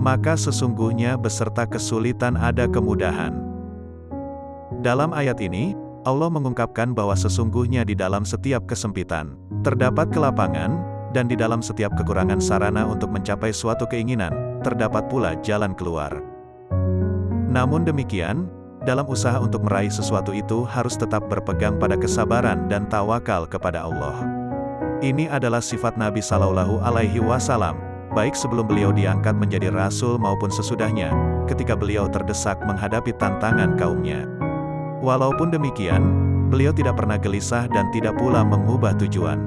maka sesungguhnya beserta kesulitan ada kemudahan. Dalam ayat ini, Allah mengungkapkan bahwa sesungguhnya di dalam setiap kesempitan, terdapat kelapangan, dan di dalam setiap kekurangan sarana untuk mencapai suatu keinginan, terdapat pula jalan keluar. Namun demikian, dalam usaha untuk meraih sesuatu itu harus tetap berpegang pada kesabaran dan tawakal kepada Allah. Ini adalah sifat Nabi Shallallahu Alaihi Wasallam, baik sebelum beliau diangkat menjadi rasul maupun sesudahnya, ketika beliau terdesak menghadapi tantangan kaumnya. Walaupun demikian, beliau tidak pernah gelisah dan tidak pula mengubah tujuan.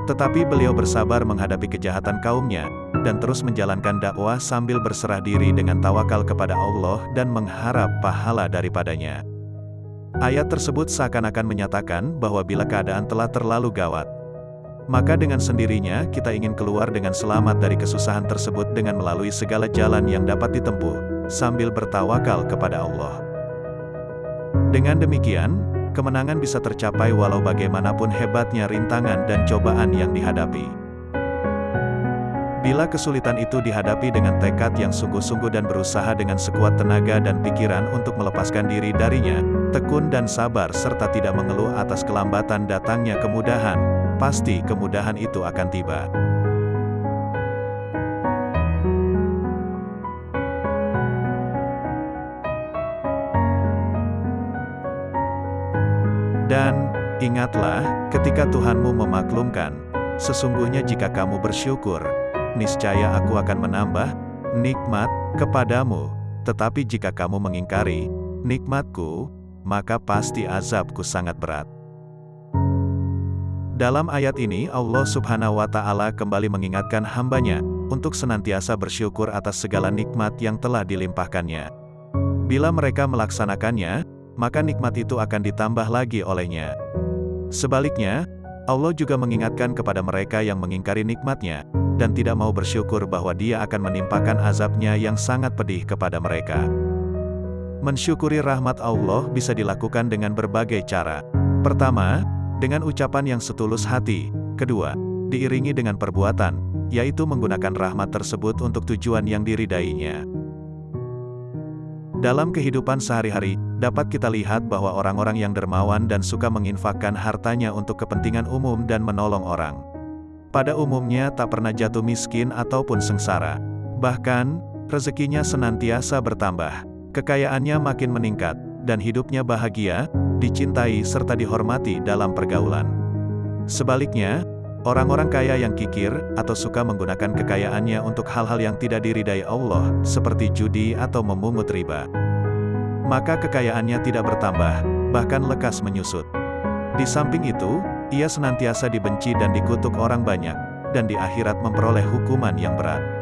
Tetapi beliau bersabar menghadapi kejahatan kaumnya, dan terus menjalankan dakwah sambil berserah diri dengan tawakal kepada Allah dan mengharap pahala daripadanya. Ayat tersebut seakan-akan menyatakan bahwa bila keadaan telah terlalu gawat, maka dengan sendirinya kita ingin keluar dengan selamat dari kesusahan tersebut dengan melalui segala jalan yang dapat ditempuh, sambil bertawakal kepada Allah. Dengan demikian, kemenangan bisa tercapai walau bagaimanapun hebatnya rintangan dan cobaan yang dihadapi. Bila kesulitan itu dihadapi dengan tekad yang sungguh-sungguh dan berusaha dengan sekuat tenaga dan pikiran untuk melepaskan diri darinya, tekun dan sabar serta tidak mengeluh atas kelambatan datangnya kemudahan, pasti kemudahan itu akan tiba. Dan, ingatlah, ketika Tuhanmu memaklumkan, sesungguhnya jika kamu bersyukur, niscaya aku akan menambah nikmat kepadamu, tetapi jika kamu mengingkari nikmatku, maka pasti azabku sangat berat. Dalam ayat ini Allah Subhanahu wa Ta'ala kembali mengingatkan hambanya untuk senantiasa bersyukur atas segala nikmat yang telah dilimpahkannya. Bila mereka melaksanakannya, maka nikmat itu akan ditambah lagi olehnya. Sebaliknya, Allah juga mengingatkan kepada mereka yang mengingkari nikmatnya, dan tidak mau bersyukur bahwa Dia akan menimpakan azabnya yang sangat pedih kepada mereka. Mensyukuri rahmat Allah bisa dilakukan dengan berbagai cara. Pertama, dengan ucapan yang setulus hati. Kedua, diiringi dengan perbuatan, yaitu menggunakan rahmat tersebut untuk tujuan yang diridainya. Dalam kehidupan sehari-hari, dapat kita lihat bahwa orang-orang yang dermawan dan suka menginfakkan hartanya untuk kepentingan umum dan menolong orang, pada umumnya tak pernah jatuh miskin ataupun sengsara. Bahkan, rezekinya senantiasa bertambah, kekayaannya makin meningkat, dan hidupnya bahagia, dicintai serta dihormati dalam pergaulan. Sebaliknya, orang-orang kaya yang kikir, atau suka menggunakan kekayaannya untuk hal-hal yang tidak diridai Allah, seperti judi atau memungut riba, maka kekayaannya tidak bertambah, bahkan lekas menyusut. Di samping itu, ia senantiasa dibenci dan dikutuk orang banyak, dan di akhirat memperoleh hukuman yang berat.